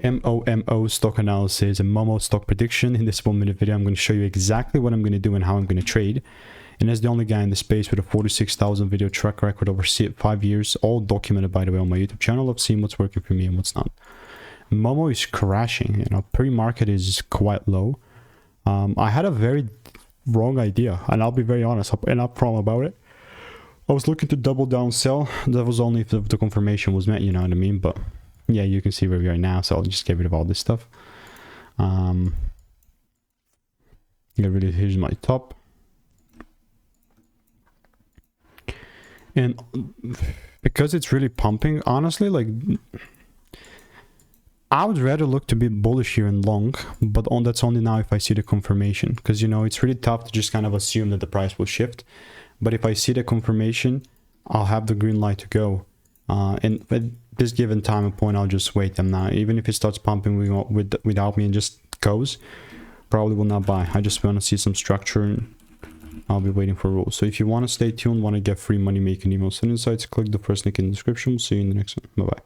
MOMO stock analysis and MOMO stock prediction. In this 1-minute video, I'm going to show you exactly what I'm going to do and how I'm going to trade. And as the only guy in the space with a 46,000 video track record over 5 years, all documented by the way on my YouTube channel, I've seen what's working for me and what's not. MOMO is crashing, you know, pre-market is quite low. I had a very wrong idea, and I'll be very honest and upfront about it. I was looking to double down sell. That was only if the confirmation was met, you know what I mean? But yeah, you can see where we are now, so I'll just get rid of all this stuff. Here's my top. And because it's really pumping, honestly, like, I would rather look to be bullish here and long, but that's only now if I see the confirmation, because, you know, it's really tough to just kind of assume that the price will shift. But if I see the confirmation, I'll have the green light to go. And at this given time and point, I'll just wait them now. Even if it starts pumping without me and just goes, probably will not buy. I just want to see some structure and I'll be waiting for rules. So if you want to stay tuned, want to get free money making emails and insights, click the first link in the description. We'll see you in the next one. Bye bye.